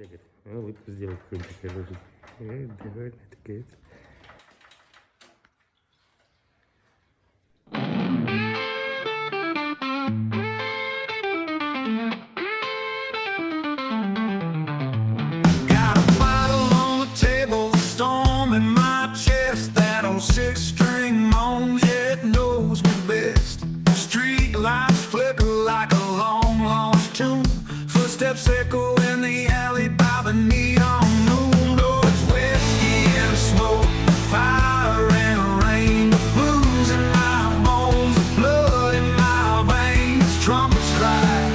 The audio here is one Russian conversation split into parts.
бегать. Ну, выпуск сделать какой-нибудь такой должен. Довольно такая. Got a bottle on the table, storm in my chest. That old six-string moans, yeah, it knows me best. Street lights flicker like a long-lost tune. Footsteps echo in the alley by the neon moon. Oh, it's whiskey and smoke, fire and rain. The blues in my bones, the blood in my veins. Trumpets cry,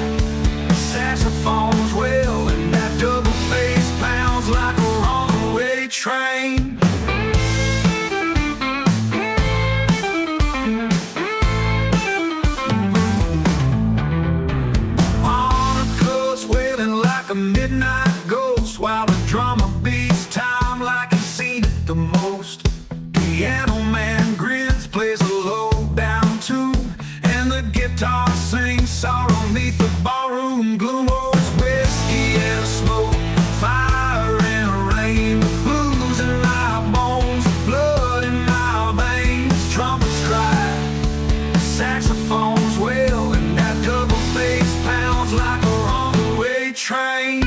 saxophones wail, and that double bass pounds like a runaway train. Monaco's wailing like a midnight ghost, while the drummer beats time like he's seen it the most. Piano man grins, plays a low down tune, and the guitar sings sorrow neath the ballroom gloom. Oh, it's whiskey and smoke, fire and rain. The blues in my bones, blood in my veins. Trumpets cry, saxophones wail, and that double bass pounds like a runaway train.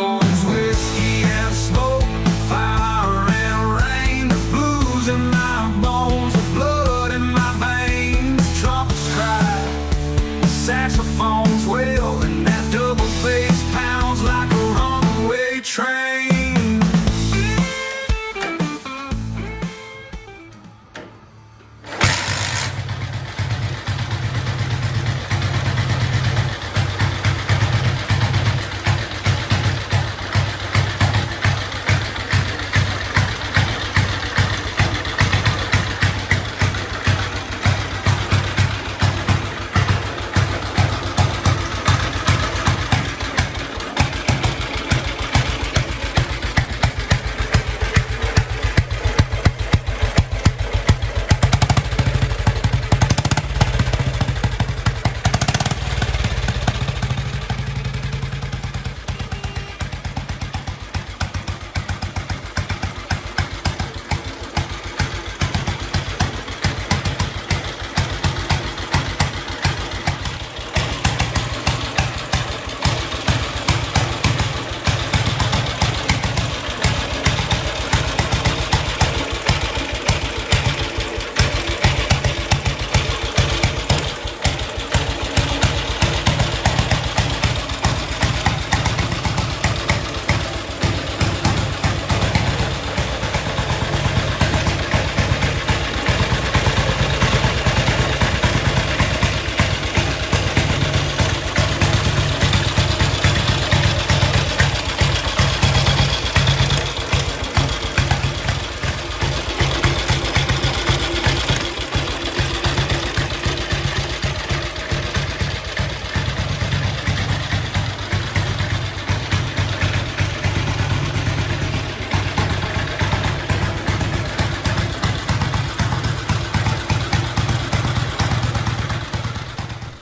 Oh, it's whiskey and smoke, fire and rain. The blues in my bones, the blood in my veins. Trumpets cry, saxophones wail, and that double bass pounds like a runaway train.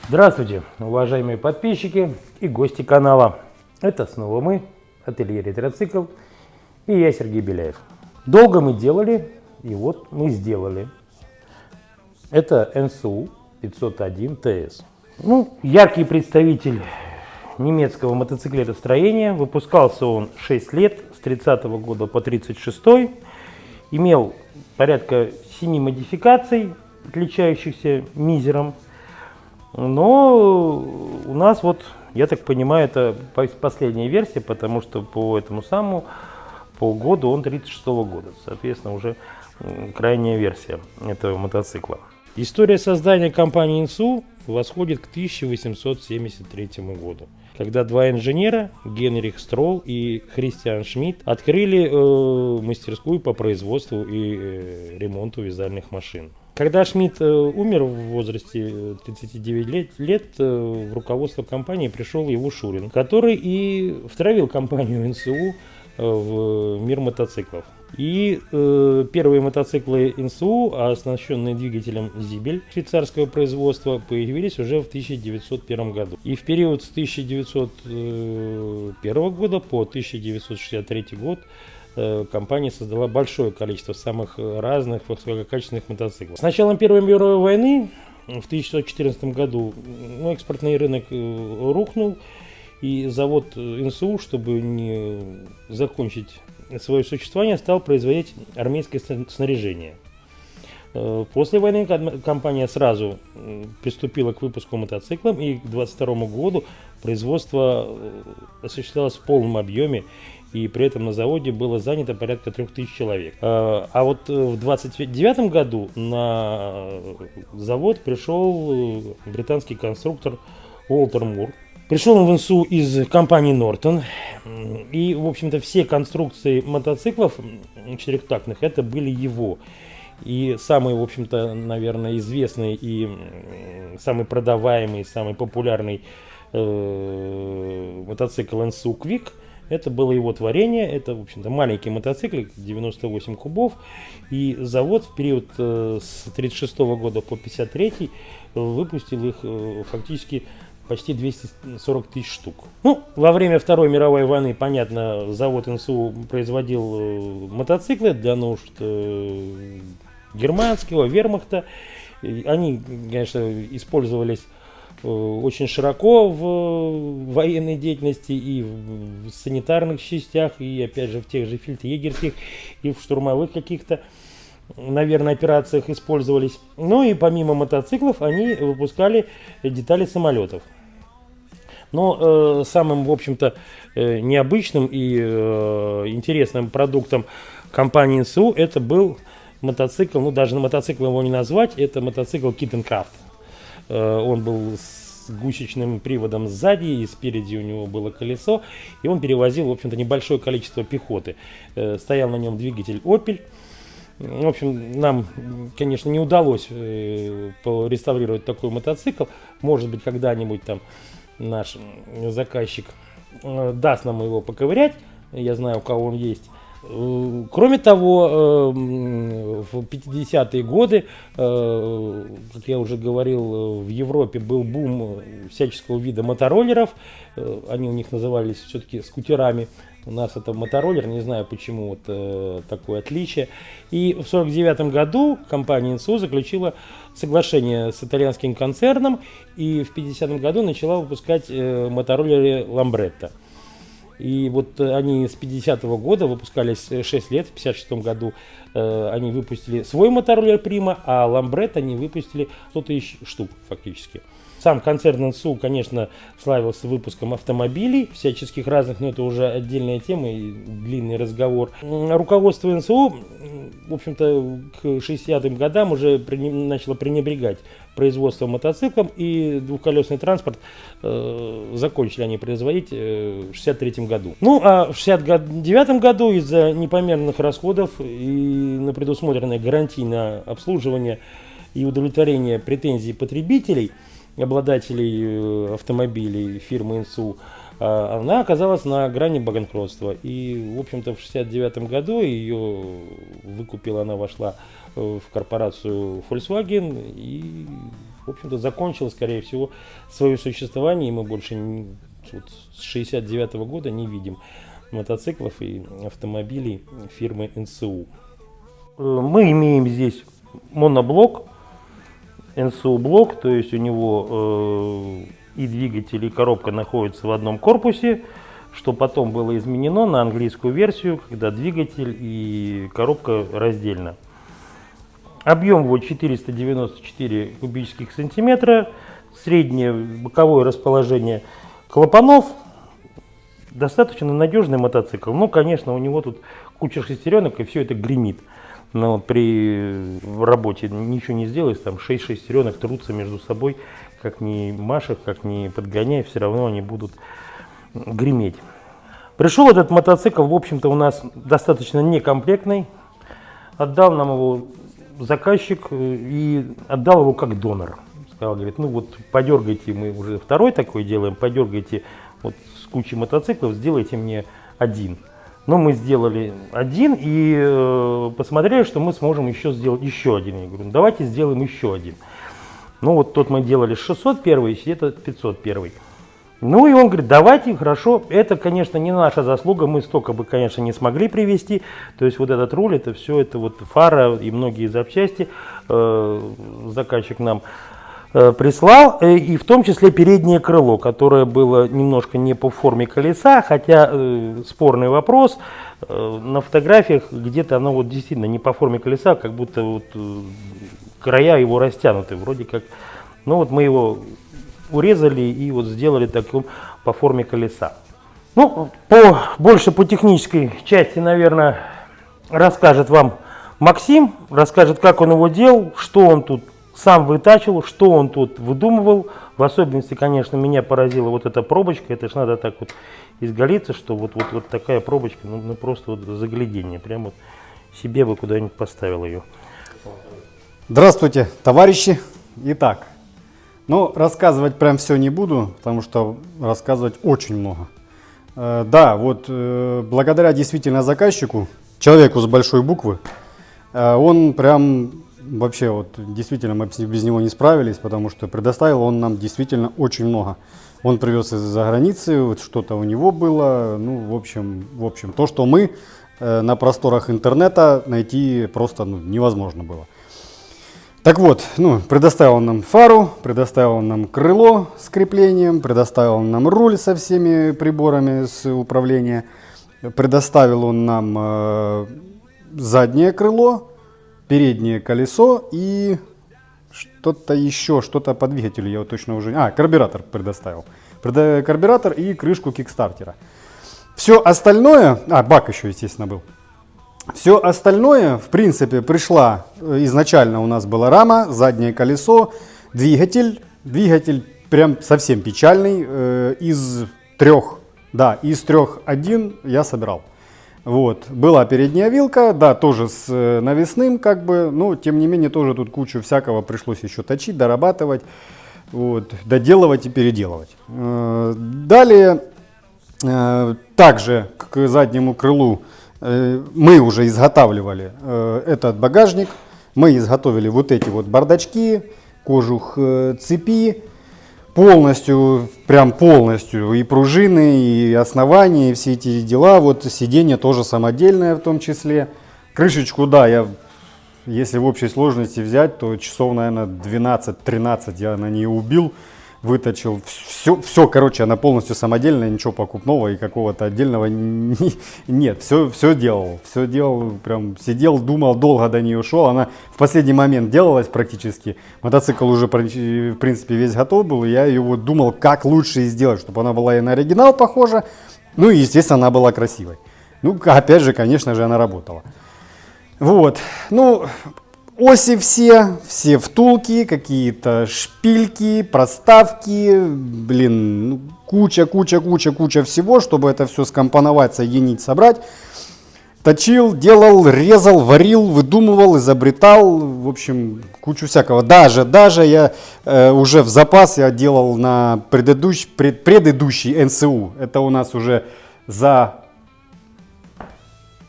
Здравствуйте, уважаемые подписчики и гости канала. Это снова мы, ателье Ретроцикл, и я, Сергей Беляев. Долго мы делали, и вот мы сделали. Это НСУ 501 ТС. Яркий представитель немецкого мотоциклетостроения. Выпускался он 6 лет, с 30 года по 36. Имел порядка 7 модификаций, отличающихся мизером. Но у нас вот, я так понимаю, это последняя версия, потому что по этому самому, по году он 36-го года. Соответственно, уже крайняя версия этого мотоцикла. История создания компании НСУ восходит к 1873 году. когда два инженера, Генрих Стролл и Христиан Шмидт, открыли мастерскую по производству и ремонту вязальных машин. Когда Шмидт умер в возрасте 39 лет, в руководство компании пришел его Шурин, который и втравил компанию НСУ в мир мотоциклов. И первые мотоциклы НСУ, оснащенные двигателем Зибель швейцарского производства, появились уже в 1901 году. И в период с 1901 года по 1963 год компания создала большое количество самых разных высококачественных мотоциклов. С началом Первой мировой войны в 1914 году экспортный рынок рухнул, и завод НСУ, чтобы не закончить свое существование, стал производить армейское снаряжение. После войны компания сразу приступила к выпуску мотоциклов, и к 1922 году производство осуществлялось в полном объеме, и при этом на заводе было занято порядка 3000 человек. А вот в 1929 году на завод пришел британский конструктор Уолтер Мур. Пришел он в НСУ из компании Нортон, и, в общем-то, все конструкции мотоциклов четырехтактных это были его. И самый, в общем-то, наверное, известный и самый продаваемый, самый популярный мотоцикл НСУ Quick, это было его творение. Это, в общем-то, маленький мотоцикл, 98 кубов. И завод в период с 1936 года по 1953 выпустил их фактически почти 240 тысяч штук. Во время Второй мировой войны, понятно, завод НСУ производил мотоциклы для нужд германского вермахта. Они, конечно, использовались очень широко в военной деятельности и в санитарных частях, и опять же в тех же фельдъегерских, и в штурмовых каких-то, наверное, операциях использовались. Ну и помимо мотоциклов они выпускали детали самолетов. Но самым, в общем-то, необычным и интересным продуктом компании НСУ это был мотоцикл, даже мотоциклом его не назвать, это мотоцикл Киттенкрафт. Он был с гусечным приводом сзади, и спереди у него было колесо, и он перевозил, в общем-то, небольшое количество пехоты. Стоял на нем двигатель Opel. В общем, нам, конечно, не удалось реставрировать такой мотоцикл. Может быть, когда-нибудь там наш заказчик даст нам его поковырять. Я знаю, у кого он есть. Кроме того, в 50-е годы, как я уже говорил, в Европе был бум всяческого вида мотороллеров. Они у них назывались все-таки скутерами. У нас это мотороллер, не знаю почему вот такое отличие. И в 1949 году компания НСУ заключила соглашение с итальянским концерном и в 1950 году начала выпускать мотороллеры Lambretta. И вот они с 50-го года выпускались 6 лет, в 56 году они выпустили свой мотороллер Prima, а Lambretta они выпустили 100 тысяч штук фактически. Сам концерн НСУ, конечно, славился выпуском автомобилей всяческих разных, но это уже отдельная тема и длинный разговор. Руководство НСУ, в общем-то, к 60-м годам уже начало пренебрегать производством мотоциклов, и двухколесный транспорт закончили они производить в 63-м году. Ну, а в 69-м году из-за непомерных расходов и на предусмотренное гарантийное обслуживание и удовлетворение претензий потребителей, обладателей автомобилей фирмы НСУ, она оказалась на грани банкротства. И, в общем-то, в 1969 году ее выкупила, она вошла в корпорацию Volkswagen и, в общем-то, закончила, скорее всего, свое существование. И мы больше с 1969 года не видим мотоциклов и автомобилей фирмы НСУ. Мы имеем здесь моноблок, НСУ блок, то есть у него и двигатель, и коробка находятся в одном корпусе, что потом было изменено на английскую версию, когда двигатель и коробка раздельно. Объем его 494 кубических сантиметра, среднее боковое расположение клапанов, достаточно надежный мотоцикл. Ну, конечно, у него тут куча шестеренок и все это гремит. Но при работе ничего не сделаешь, там 6 шестеренок трутся между собой, как ни машешь, как ни подгоняй, все равно они будут греметь. Пришел этот мотоцикл, в общем-то, у нас достаточно некомплектный. Отдал нам его заказчик и отдал его как донор. Сказал, говорит, ну вот подергайте, мы уже второй такой делаем, подергайте вот с кучей мотоциклов, сделайте мне один. Но мы сделали один и посмотрели, что мы сможем еще сделать еще один. Я говорю, ну, давайте сделаем еще один. Ну вот тот мы делали 601, это 501. Ну и он говорит, давайте, хорошо. Это, конечно, не наша заслуга, мы столько бы, конечно, не смогли привезти. То есть вот этот руль, это все, это вот фара и многие запчасти заказчик нам прислал, и в том числе переднее крыло, которое было немножко не по форме колеса, хотя спорный вопрос, на фотографиях где-то оно вот действительно не по форме колеса, как будто вот края его растянуты, вроде как, ну вот мы его урезали и вот сделали таким по форме колеса. Ну, больше по технической части, наверное, расскажет вам Максим, расскажет, как он его делал, что он тут сам вытачивал, что он тут выдумывал. В особенности, конечно, меня поразила вот эта пробочка. Это ж надо так вот изголиться, что вот такая пробочка, ну просто вот заглядение. Прям вот себе бы куда-нибудь поставил ее. Здравствуйте, товарищи. Итак, ну рассказывать прям все не буду, потому что рассказывать очень много. Да, вот благодаря действительно заказчику, человеку с большой буквы, он прям... Вообще, вот действительно мы без него не справились, потому что предоставил он нам действительно очень много. Он привез из-за границы, вот что-то у него было, ну, в общем, то, что мы на просторах интернета найти просто невозможно было. Так вот, ну, предоставил он нам фару, предоставил он нам крыло с креплением, предоставил он нам руль со всеми приборами с управления, предоставил он нам заднее крыло, переднее колесо и что-то еще, что-то по двигателю, я вот точно уже... карбюратор предоставил. Карбюратор и крышку кикстартера. Все остальное... бак еще, естественно, был. Все остальное, в принципе, пришла... Изначально у нас была рама, заднее колесо, двигатель. Двигатель прям совсем печальный. Из трех один я собирал. Вот. Была передняя вилка, да, тоже с навесным, как бы, но тем не менее тоже тут кучу всякого пришлось еще точить, дорабатывать, вот, доделывать и переделывать. Далее, также к заднему крылу мы уже изготавливали этот багажник, мы изготовили вот эти вот бардачки, кожух цепи. Прям полностью, и пружины, и основания, и все эти дела. Вот сиденье тоже самодельное в том числе. Крышечку, да, если в общей сложности взять, то часов, наверное, 12-13 я на нее убил, выточил. Все, короче, она полностью самодельная, ничего покупного и какого-то отдельного нет. Все делал, прям сидел, думал, долго до нее шел. Она в последний момент делалась практически. Мотоцикл уже, в принципе, весь готов был. И я ее вот думал, как лучше сделать, чтобы она была и на оригинал похожа. Ну и, естественно, она была красивой. Ну, опять же, конечно же, она работала. Вот, ну... Оси все втулки, какие-то шпильки, проставки, блин, куча всего, чтобы это все скомпоновать, соединить, собрать. Точил, делал, резал, варил, выдумывал, изобретал, в общем, кучу всякого. Даже я уже в запас я делал на предыдущий НСУ. Это у нас уже за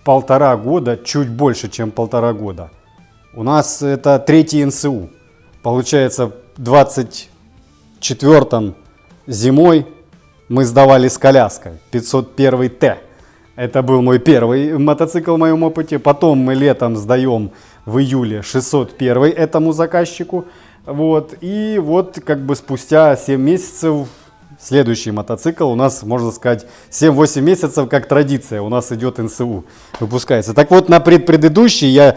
1,5 года, чуть больше, чем 1,5 года. У нас это 3-й НСУ. Получается, в 24-м зимой мы сдавали с коляской 501Т. Это был мой первый мотоцикл в моем опыте. Потом мы летом сдаем в июле 601 этому заказчику. Вот. И вот как бы спустя 7 месяцев следующий мотоцикл у нас, можно сказать, 7-8 месяцев как традиция у нас идет НСУ, выпускается. Так вот, на предыдущий я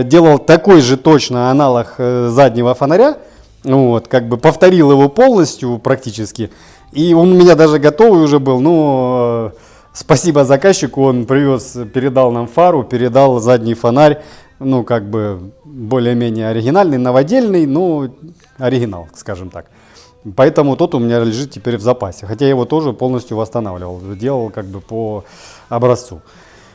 делал такой же точно аналог заднего фонаря, вот, как бы повторил его полностью практически. И он у меня даже готовый уже был, но спасибо заказчику, он привез, передал нам фару, передал задний фонарь, ну как бы более-менее оригинальный, новодельный, но оригинал, скажем так. Поэтому тот у меня лежит теперь в запасе. Хотя я его тоже полностью восстанавливал, делал как бы по образцу.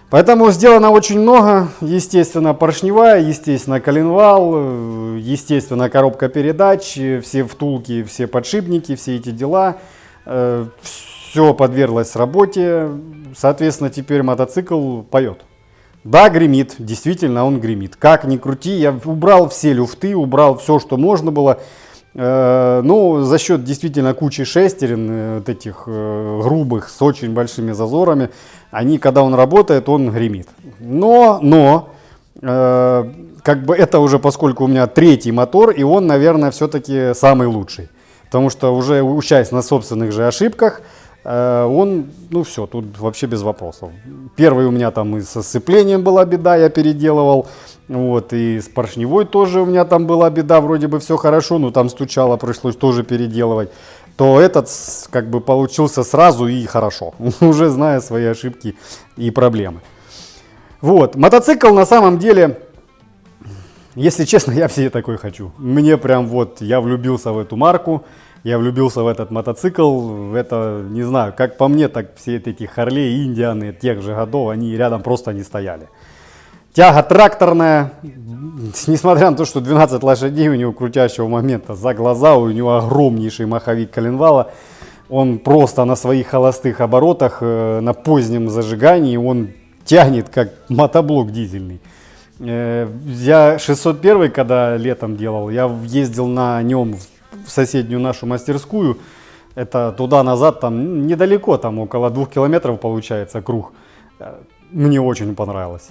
Поэтому сделано очень много. Естественно, поршневая, естественно, коленвал, естественно, коробка передач, все втулки, все подшипники, все эти дела. Все подверглось работе. Соответственно, теперь мотоцикл поет. Да, гремит, действительно он гремит. Как ни крути, я убрал все люфты, убрал все, что можно было. Ну, за счет действительно кучи шестерен, вот этих грубых, с очень большими зазорами, они, когда он работает, он гремит. Но как бы это уже, поскольку у меня третий мотор, и он, наверное, все-таки самый лучший. Потому что уже учась на собственных же ошибках, он, ну все, тут вообще без вопросов. Первый у меня там и со сцеплением была беда, я переделывал. Вот, и с поршневой тоже у меня там была беда, вроде бы все хорошо, но там стучало, пришлось тоже переделывать. То этот как бы получился сразу и хорошо, уже зная свои ошибки и проблемы. Вот, мотоцикл на самом деле, если честно, я все такой хочу. Мне прям вот, я влюбился в эту марку. Я влюбился в этот мотоцикл, это, не знаю, как по мне, так все эти Харлей, Индианы тех же годов, они рядом просто не стояли. Тяга тракторная, несмотря на то, что 12 лошадей у него крутящего момента за глаза, у него огромнейший маховик коленвала, он просто на своих холостых оборотах, на позднем зажигании, он тянет как мотоблок дизельный. Я 601, когда летом делал, я ездил на нем в соседнюю нашу мастерскую, это туда-назад, там недалеко, там около 2 километров получается круг. Мне очень понравилось.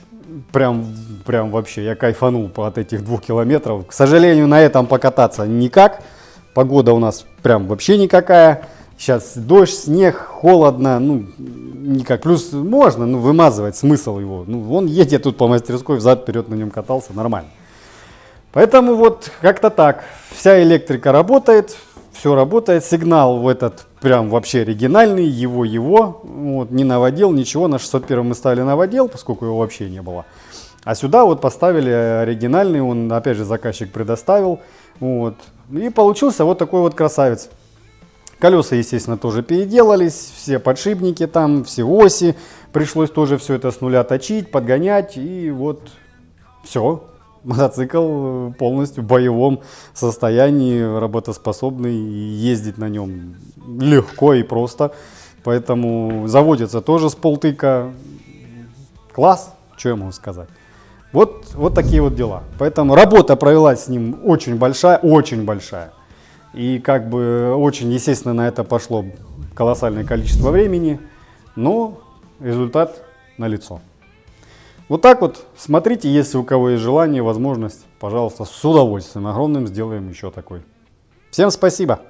Прям вообще, я кайфанул от этих 2 километров. К сожалению, на этом покататься никак. Погода у нас прям вообще никакая. Сейчас дождь, снег, холодно, ну никак. Плюс можно, ну вымазывать, смысл его. Ну он едет тут по мастерской, взад-вперед на нем катался, нормально. Поэтому вот как-то так. Вся электрика работает, все работает. Сигнал в этот прям вообще оригинальный, его. Вот, не наводил, ничего. На 601 мы ставили наводил, поскольку его вообще не было. А сюда вот поставили оригинальный, он опять же заказчик предоставил. Вот. И получился вот такой вот красавец. Колеса, естественно, тоже переделались, все подшипники там, все оси. Пришлось тоже все это с нуля точить, подгонять. И вот все. Мотоцикл полностью в боевом состоянии, работоспособный, и ездить на нем легко и просто. Поэтому заводится тоже с полтыка. Класс, что я могу сказать. Вот такие вот дела. Поэтому работа провелась с ним очень большая. И как бы очень, естественно, на это пошло колоссальное количество времени. Но результат налицо. Вот так вот, смотрите, если у кого есть желание, возможность, пожалуйста, с удовольствием огромным сделаем еще такой. Всем спасибо!